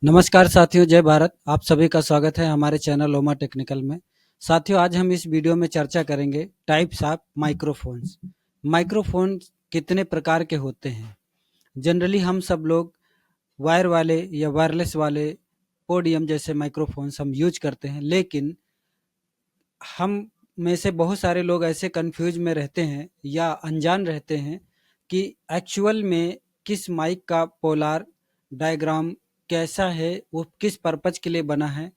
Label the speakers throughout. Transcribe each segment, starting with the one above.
Speaker 1: नमस्कार साथियों, जय भारत। आप सभी का स्वागत है हमारे चैनल ओमा टेक्निकल में। साथियों, आज हम इस वीडियो में चर्चा करेंगे टाइप्स ऑफ माइक्रोफोन्स। माइक्रोफोन कितने प्रकार के होते हैं। जनरली हम सब लोग वायर वाले या वायरलेस वाले पोडियम जैसे माइक्रोफोन्स हम यूज करते हैं, लेकिन हम में से बहुत सारे लोग ऐसे कंफ्यूज में रहते हैं या अनजान रहते हैं कि एक्चुअल में किस माइक का पोलार डायग्राम कैसा है, वो किस पर्पज के लिए बना है।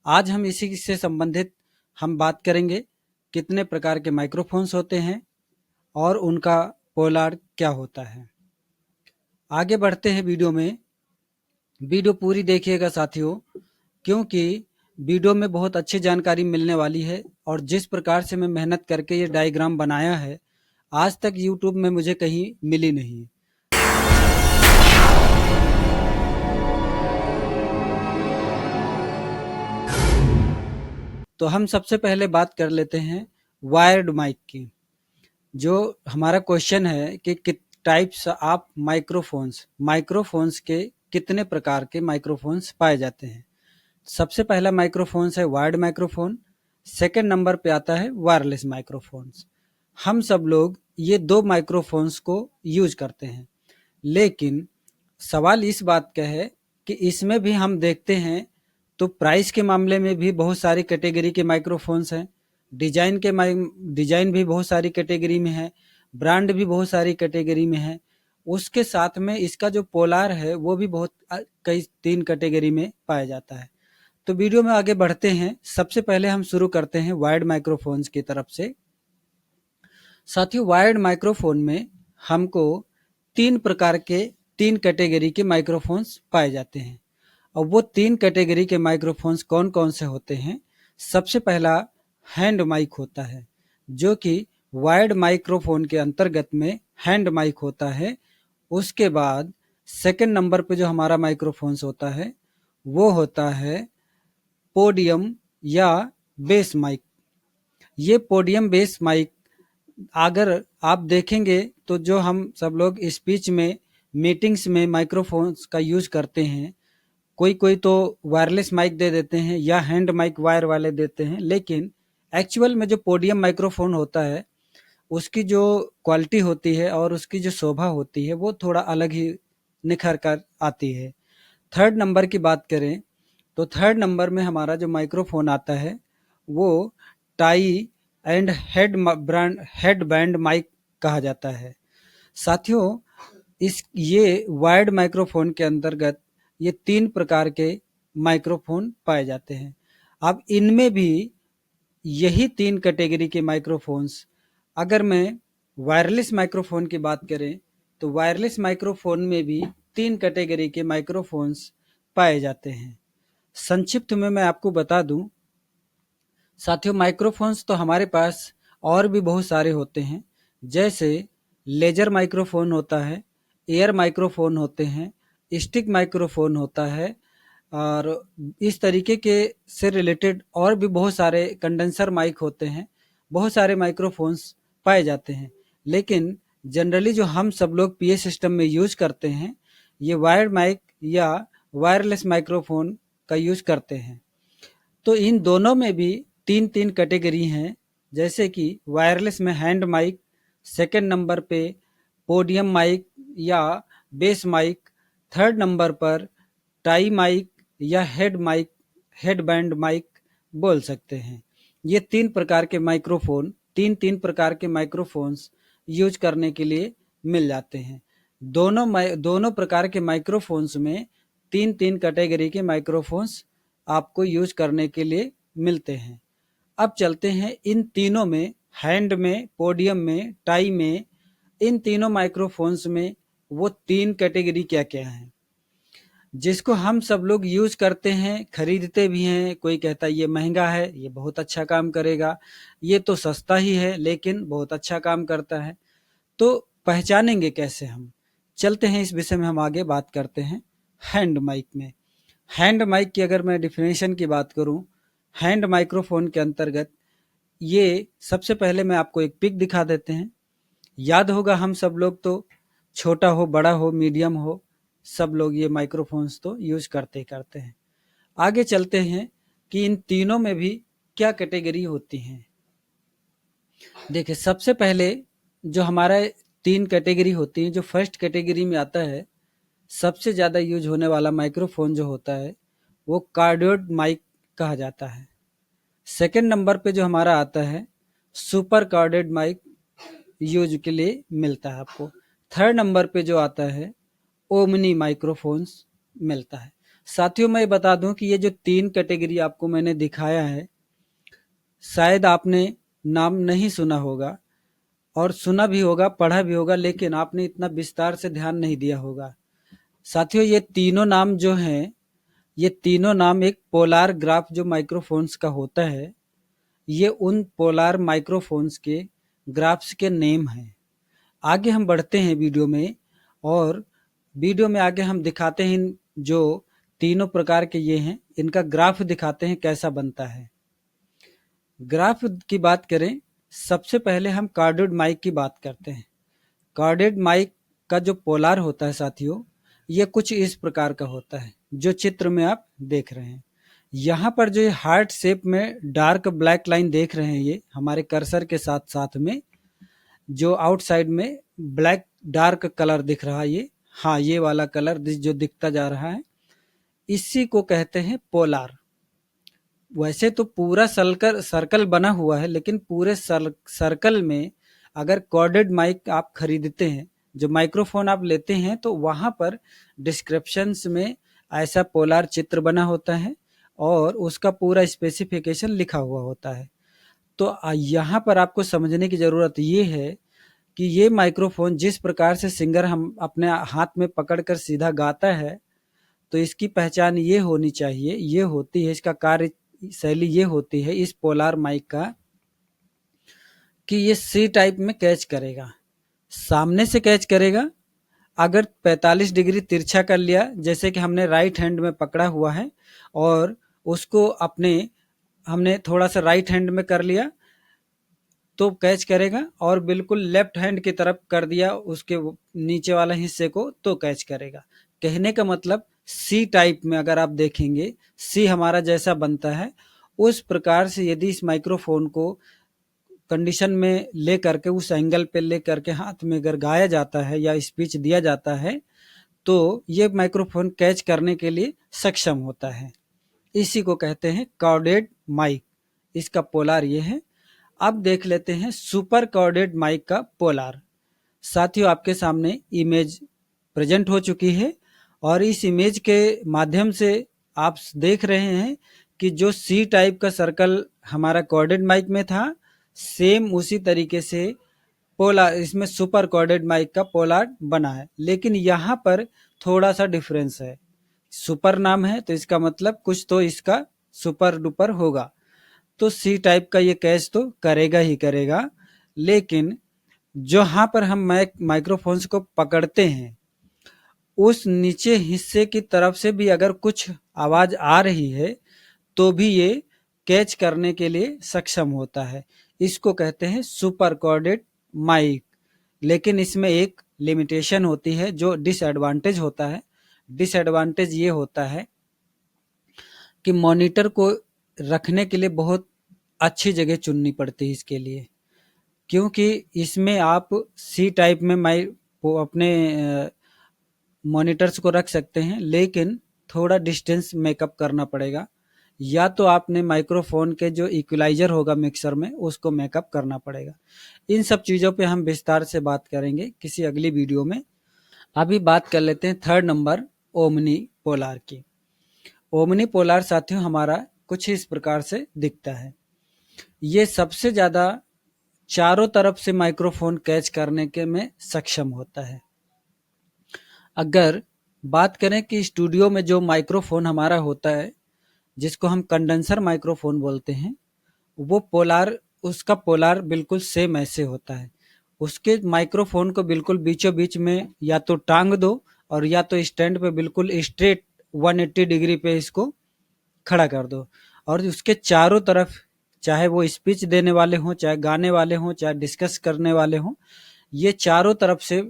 Speaker 1: आज हम इसी से संबंधित हम बात करेंगे कितने प्रकार के माइक्रोफोन्स होते हैं और उनका पोलार क्या होता है। आगे बढ़ते हैं वीडियो में। वीडियो पूरी देखिएगा साथियों, क्योंकि वीडियो में बहुत अच्छी जानकारी मिलने वाली है और जिस प्रकार से मैं मेहनत करके ये डायग्राम बनाया है, आज तक यूट्यूब में मुझे कहीं मिली नहीं। तो हम सबसे पहले बात कर लेते हैं वायर्ड माइक की। जो हमारा क्वेश्चन है कि टाइप्स ऑफ माइक्रोफोन्स, माइक्रोफोन्स के कितने प्रकार के माइक्रोफोन्स पाए जाते हैं। सबसे पहला माइक्रोफोन्स है वायर्ड माइक्रोफोन। सेकंड नंबर पे आता है वायरलेस माइक्रोफोन्स। हम सब लोग ये दो माइक्रोफोन्स को यूज करते हैं, लेकिन सवाल इस बात का है कि इसमें भी हम देखते हैं तो प्राइस के मामले में भी बहुत सारी कैटेगरी के माइक्रोफोन्स हैं। डिजाइन भी बहुत सारी कैटेगरी में है, ब्रांड भी बहुत सारी कैटेगरी में है। उसके साथ में इसका जो पोलार है वो भी बहुत कई 3 कैटेगरी में पाया जाता है। तो वीडियो में आगे बढ़ते हैं। सबसे पहले हम शुरू करते हैं वायर्ड माइक्रोफोन्स की तरफ से। साथियों, वायर्ड माइक्रोफोन में हमको 3 प्रकार के 3 कैटेगरी के माइक्रोफोन्स पाए जाते हैं। और वो 3 कैटेगरी के माइक्रोफोन्स कौन कौन से होते हैं। सबसे पहला हैंड माइक होता है, जो कि वायर्ड माइक्रोफोन के अंतर्गत में हैंड माइक होता है। उसके बाद सेकंड नंबर पे जो हमारा माइक्रोफोन्स होता है वो होता है पोडियम या बेस माइक। ये पोडियम बेस माइक अगर आप देखेंगे तो जो हम सब लोग स्पीच में, मीटिंग्स में माइक्रोफोन्स का यूज करते हैं, कोई कोई तो वायरलेस माइक दे देते हैं या हैंड माइक वायर वाले देते हैं, लेकिन एक्चुअल में जो पोडियम माइक्रोफोन होता है उसकी जो क्वालिटी होती है और उसकी जो शोभा होती है वो थोड़ा अलग ही निखर कर आती है। थर्ड नंबर की बात करें तो थर्ड नंबर में हमारा जो माइक्रोफोन आता है वो tie and headband mic कहा जाता है। साथियों, इस ये वायर्ड माइक्रोफोन के अंतर्गत ये 3 प्रकार के माइक्रोफोन पाए जाते हैं। अब इनमें भी यही 3 कैटेगरी के माइक्रोफोन्स, अगर मैं वायरलेस माइक्रोफोन की बात करें तो वायरलेस माइक्रोफोन में भी 3 कैटेगरी के माइक्रोफोन्स पाए जाते हैं। संक्षिप्त में मैं आपको बता दूं साथियों, माइक्रोफोन्स तो हमारे पास और भी बहुत सारे होते हैं। जैसे लेजर माइक्रोफोन होता है, एयर माइक्रोफोन होते हैं, स्टिक माइक्रोफोन होता है, और इस तरीके के से रिलेटेड और भी बहुत सारे कंडेंसर माइक होते हैं। बहुत सारे माइक्रोफोन्स पाए जाते हैं, लेकिन जनरली जो हम सब लोग पीए सिस्टम में यूज करते हैं ये वायर्ड माइक या वायरलेस माइक्रोफोन का यूज करते हैं। तो इन दोनों में भी 3-3 कैटेगरी हैं। जैसे कि वायरलेस में हैंड माइक, सेकंड नंबर पे पोडियम माइक या बेस माइक, थर्ड नंबर पर टाई माइक या हेड बैंड माइक बोल सकते हैं। ये 3 प्रकार के माइक्रोफोन, 3-3 प्रकार के माइक्रोफोन्स यूज करने के लिए मिल जाते हैं। दोनों प्रकार के माइक्रोफोन्स में 3-3 कैटेगरी के माइक्रोफोन्स आपको यूज करने के लिए मिलते हैं। अब चलते हैं इन तीनों में, हैंड में, पोडियम में, टाई में, इन तीनों माइक्रोफोन्स में वो 3 कैटेगरी क्या-क्या हैं, जिसको हम सब लोग यूज करते हैं, खरीदते भी हैं। कोई कहता है ये महंगा है, ये बहुत अच्छा काम करेगा, ये तो सस्ता ही है लेकिन बहुत अच्छा काम करता है। तो पहचानेंगे कैसे हम? चलते हैं इस विषय में हम आगे बात करते हैं हैंड माइक में। हैंड माइक की अगर मैं डिफिनेशन की बात करूं, हैंड माइक्रोफोन के अंतर्गत ये सबसे पहले मैं आपको एक पिक दिखा देते हैं। याद होगा हम सब लोग तो, छोटा हो, बड़ा हो, मीडियम हो, सब लोग ये माइक्रोफोन्स तो यूज करते हैं। आगे चलते हैं कि इन तीनों में भी क्या कैटेगरी होती हैं। देखिए, सबसे पहले जो हमारा 3 कैटेगरी होती है, जो फर्स्ट कैटेगरी में आता है, सबसे ज़्यादा यूज होने वाला माइक्रोफोन जो होता है वो कार्डियोड माइक कहा जाता है। सेकंड नंबर पे जो हमारा आता है सुपर कार्डियोड माइक यूज के लिए मिलता है आपको। थर्ड नंबर पे जो आता है ओमनी माइक्रोफोन्स मिलता है। साथियों, मैं बता दूं कि ये जो 3 कैटेगरी आपको मैंने दिखाया है, शायद आपने नाम नहीं सुना होगा, और सुना भी होगा, पढ़ा भी होगा, लेकिन आपने इतना विस्तार से ध्यान नहीं दिया होगा। साथियों, ये तीनों नाम जो हैं, ये तीनों नाम एक पोलार ग्राफ जो माइक्रोफोन्स का होता है, ये उन पोलार माइक्रोफोन्स के ग्राफ्स के नेम हैं। आगे हम बढ़ते हैं वीडियो में, और वीडियो में आगे हम दिखाते हैं जो तीनों प्रकार के ये हैं, इनका ग्राफ दिखाते हैं कैसा बनता है। ग्राफ की बात करें, सबसे पहले हम कार्डियोड माइक की बात करते हैं। कार्डियोड माइक का जो पोलार होता है साथियों, ये कुछ इस प्रकार का होता है जो चित्र में आप देख रहे हैं। यहाँ पर जो हार्ट शेप में डार्क ब्लैक लाइन देख रहे हैं, ये हमारे कर्सर के साथ साथ में जो आउटसाइड में ब्लैक डार्क कलर दिख रहा है, ये हाँ, ये वाला कलर जो दिखता जा रहा है, इसी को कहते हैं पोलार। वैसे तो पूरा सर्कल बना हुआ है, लेकिन पूरे सर्कल में अगर कॉर्डेड माइक आप खरीदते हैं, जो माइक्रोफोन आप लेते हैं, तो वहां पर डिस्क्रिप्शंस में ऐसा पोलार चित्र बना होता है और उसका पूरा स्पेसिफिकेशन लिखा हुआ होता है। तो यहाँ पर आपको समझने की जरूरत ये है कि ये माइक्रोफोन जिस प्रकार से सिंगर हम अपने हाथ में पकड़कर सीधा गाता है, तो इसकी पहचान ये होनी चाहिए, ये होती है, इसका कार्य शैली ये होती है इस पोलार माइक का, कि ये सी टाइप में कैच करेगा, सामने से कैच करेगा। अगर 45 डिग्री तिरछा कर लिया, जैसे कि हमने राइट हैंड में पकड़ा हुआ है और उसको हमने थोड़ा सा राइट हैंड में कर लिया, तो कैच करेगा, और बिल्कुल लेफ्ट हैंड की तरफ कर दिया उसके नीचे वाला हिस्से को, तो कैच करेगा। कहने का मतलब सी टाइप में अगर आप देखेंगे, सी हमारा जैसा बनता है, उस प्रकार से यदि इस माइक्रोफोन को कंडीशन में ले करके, उस एंगल पे ले करके हाथ में अगर गाया जाता है या स्पीच दिया जाता है, तो ये माइक्रोफोन कैच करने के लिए सक्षम होता है। इसी को कहते हैं कॉर्डेड माइक। इसका पोलार ये है। अब देख लेते हैं सुपर कॉर्डेड माइक का पोलार। साथियों, आपके सामने इमेज प्रेजेंट हो चुकी है, और इस इमेज के माध्यम से आप देख रहे हैं कि जो सी टाइप का सर्कल हमारा कॉर्डेड माइक में था, सेम उसी तरीके से पोलार इसमें सुपर कॉर्डेड माइक का पोलार बना है। लेकिन यहाँ पर थोड़ा सा डिफरेंस है। सुपर नाम है तो इसका मतलब कुछ तो इसका सुपर डुपर होगा, तो सी टाइप का ये कैच तो करेगा ही करेगा। लेकिन जहां पर हम माइक्रोफोन्स को पकड़ते हैं, उस नीचे हिस्से की तरफ से भी अगर कुछ आवाज आ रही है, तो भी ये कैच करने के लिए सक्षम होता है। इसको कहते हैं सुपर कॉर्डेड माइक। लेकिन इसमें एक लिमिटेशन होती है, जो डिसएडवांटेज होता है। डिसएडवांटेज ये होता है कि मॉनिटर को रखने के लिए बहुत अच्छी जगह चुननी पड़ती है इसके लिए, क्योंकि इसमें आप सी टाइप में अपने मॉनिटर्स को रख सकते हैं, लेकिन थोड़ा डिस्टेंस मेकअप करना पड़ेगा, या तो आपने माइक्रोफोन के जो इक्वलाइजर होगा मिक्सर में, उसको मेकअप करना पड़ेगा। इन सब चीज़ों पे हम विस्तार से बात करेंगे किसी अगली वीडियो में। अभी बात कर लेते हैं थर्ड नंबर ओमनी पोलार की। ओमनी पोलार साथियों हमारा कुछ इस प्रकार से दिखता है। ये सबसे ज़्यादा चारों तरफ से माइक्रोफोन कैच करने के में सक्षम होता है। अगर बात करें कि स्टूडियो में जो माइक्रोफोन हमारा होता है, जिसको हम कंडेंसर माइक्रोफोन बोलते हैं, वो पोलार, उसका पोलार बिल्कुल सेम ऐसे होता है। उसके माइक्रोफोन को बिल्कुल बीचों बीच में या तो टांग दो, और या तो स्टैंड पे बिल्कुल स्ट्रेट 180 डिग्री पे इसको खड़ा कर दो, और उसके चारों तरफ, चाहे वो स्पीच देने वाले हों, चाहे गाने वाले हों, चाहे डिस्कस करने वाले हों, ये चारों तरफ से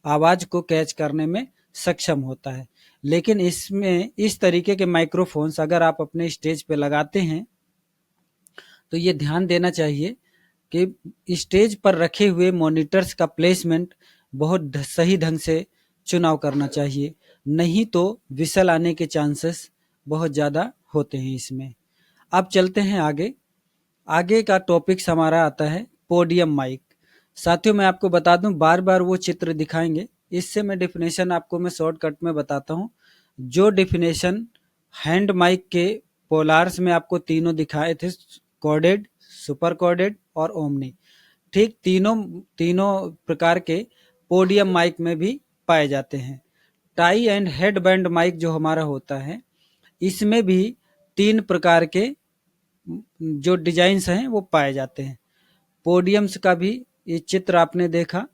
Speaker 1: आवाज को कैच करने में सक्षम होता है। लेकिन इसमें इस तरीके के माइक्रोफोन्स अगर आप अपने स्टेज पे लगाते हैं तो ये ध्यान देना चाहिए कि स्टेज पर रखे हुए मॉनिटर्स का प्लेसमेंट बहुत सही ढंग से चुनाव करना चाहिए, नहीं तो विसल आने के चांसेस बहुत ज़्यादा होते हैं इसमें। अब चलते हैं आगे। आगे का टॉपिक्स हमारा आता है पोडियम माइक। साथियों मैं आपको बता दूं, बार बार वो चित्र दिखाएंगे, इससे मैं डेफिनेशन आपको मैं शॉर्टकट में बताता हूं। जो डेफिनेशन हैंड माइक के पोलार्स में आपको तीनों दिखाए थे, कॉर्डेड, सुपर कॉर्डेड और ओमनी, ठीक तीनों तीनों प्रकार के पोडियम माइक में भी पाए जाते हैं। Tie and headband mic जो हमारा होता है, इसमें भी 3 प्रकार के जो डिजाइन्स हैं वो पाए जाते हैं। पोडियम्स का भी ये चित्र आपने देखा।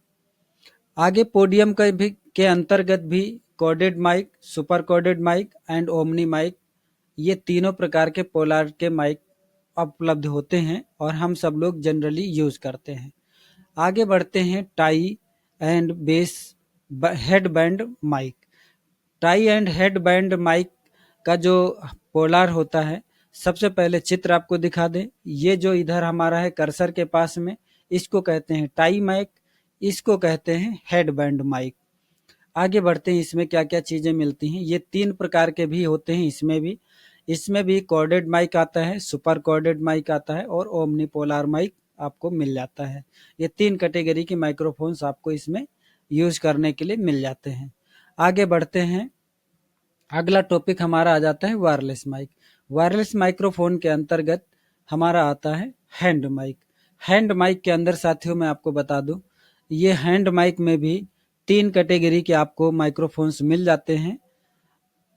Speaker 1: आगे पोडियम का भी के अंतर्गत भी cardioid mic, super cardioid mic and omni mic, ये तीनों प्रकार के पोलार के माइक उपलब्ध होते हैं और हम सब लोग जनरली यूज करते हैं। आगे बढ़ते हैं tie and base headband mic. Tie and headband mic का जो पोलार होता है, सबसे पहले चित्र आपको दिखा दें। ये जो इधर हमारा है कर्सर के पास में, इसको कहते हैं टाई माइक, इसको कहते हैं हेड बैंड माइक। आगे बढ़ते हैं, इसमें क्या क्या चीजें मिलती हैं। ये 3 प्रकार के भी होते हैं इसमें भी कॉर्डेड माइक आता है, सुपर कॉर्डेड माइक आता है और ओमनी पोलार माइक आपको मिल जाता है। ये 3 कैटेगरी के माइक्रोफोन्स आपको इसमें यूज करने के लिए मिल जाते हैं। आगे बढ़ते हैं, अगला टॉपिक हमारा आ जाता है वायरलेस माइक। वायरलेस माइक्रोफोन के अंतर्गत हमारा आता है हैंड माइक। हैंड माइक के अंदर साथियों मैं आपको बता दूं, ये हैंड माइक में भी 3 कैटेगरी के आपको माइक्रोफोन्स मिल जाते हैं,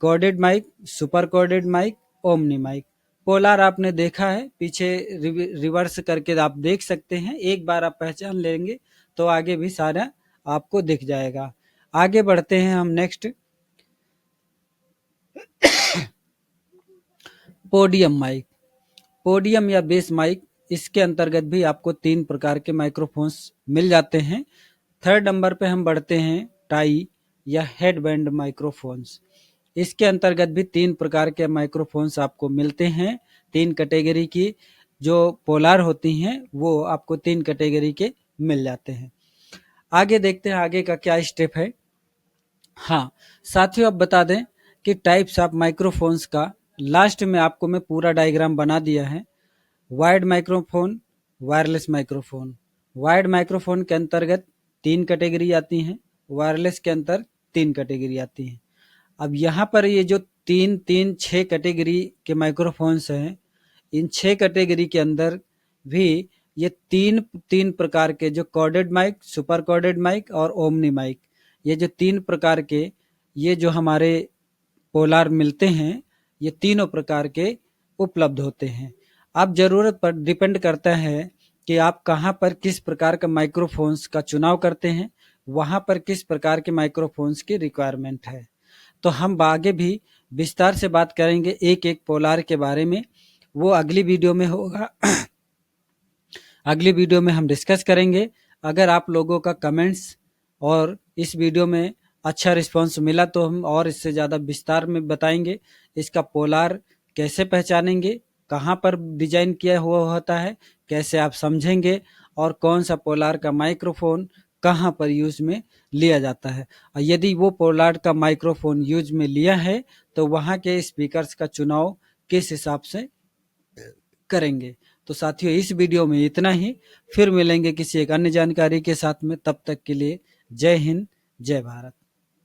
Speaker 1: cardioid mic, super cardioid mic, omni mic. Polar आपने देखा है, पीछे रिवर्स करके आप देख सकते हैं, एक बार आप पहचान लेंगे तो आगे भी सारा आपको दिख जाएगा। आगे बढ़ते हैं हम नेक्स्ट, पोडियम माइक। पोडियम या बेस माइक, इसके अंतर्गत भी आपको 3 प्रकार के माइक्रोफोन्स मिल जाते हैं। थर्ड नंबर पे हम बढ़ते हैं टाई या हेड बैंड माइक्रोफोन्स। इसके अंतर्गत भी 3 प्रकार के माइक्रोफोन्स आपको मिलते हैं। 3 कैटेगरी की जो पोलार होती हैं वो आपको 3 कैटेगरी के मिल जाते हैं। आगे देखते हैं आगे का क्या स्टेप है। हाँ साथियों, अब बता दें कि टाइप्स ऑफ माइक्रोफोन्स का लास्ट में आपको मैं पूरा डायग्राम बना दिया है। Wired microphone, wireless microphone. Wired microphone के अंतर्गत 3 कैटेगरी आती हैं, वायरलेस के अंतर 3 कैटेगरी आती हैं। अब यहाँ पर ये जो 6 कैटेगरी के माइक्रोफोन्स हैं, इन 6 कैटेगरी के अंदर भी ये तीन प्रकार के जो cardioid mic, super cardioid mic और ओमनी माइक, ये जो 3 प्रकार के ये जो हमारे पोलार मिलते हैं, ये तीनों प्रकार के उपलब्ध होते हैं। अब जरूरत पर डिपेंड करता है कि आप कहाँ पर किस प्रकार का माइक्रोफोन्स का चुनाव करते हैं, वहाँ पर किस प्रकार के माइक्रोफोन्स की रिक्वायरमेंट है। तो हम आगे भी विस्तार से बात करेंगे एक एक पोलार के बारे में, वो अगली वीडियो में होगा। अगली वीडियो में हम डिस्कस करेंगे। अगर आप लोगों का कमेंट्स और इस वीडियो में अच्छा रिस्पांस मिला तो हम और इससे ज़्यादा विस्तार में बताएंगे। इसका पोलार कैसे पहचानेंगे, कहाँ पर डिजाइन किया हुआ होता है, कैसे आप समझेंगे, और कौन सा पोलार का माइक्रोफोन कहाँ पर यूज में लिया जाता है। और यदि वो पोलार का माइक्रोफोन यूज में लिया है तो वहाँ के स्पीकर्स का चुनाव किस हिसाब से करेंगे। तो साथियों इस वीडियो में इतना ही, फिर मिलेंगे किसी एक अन्य जानकारी के साथ में। तब तक के लिए जय हिंद, जय भारत।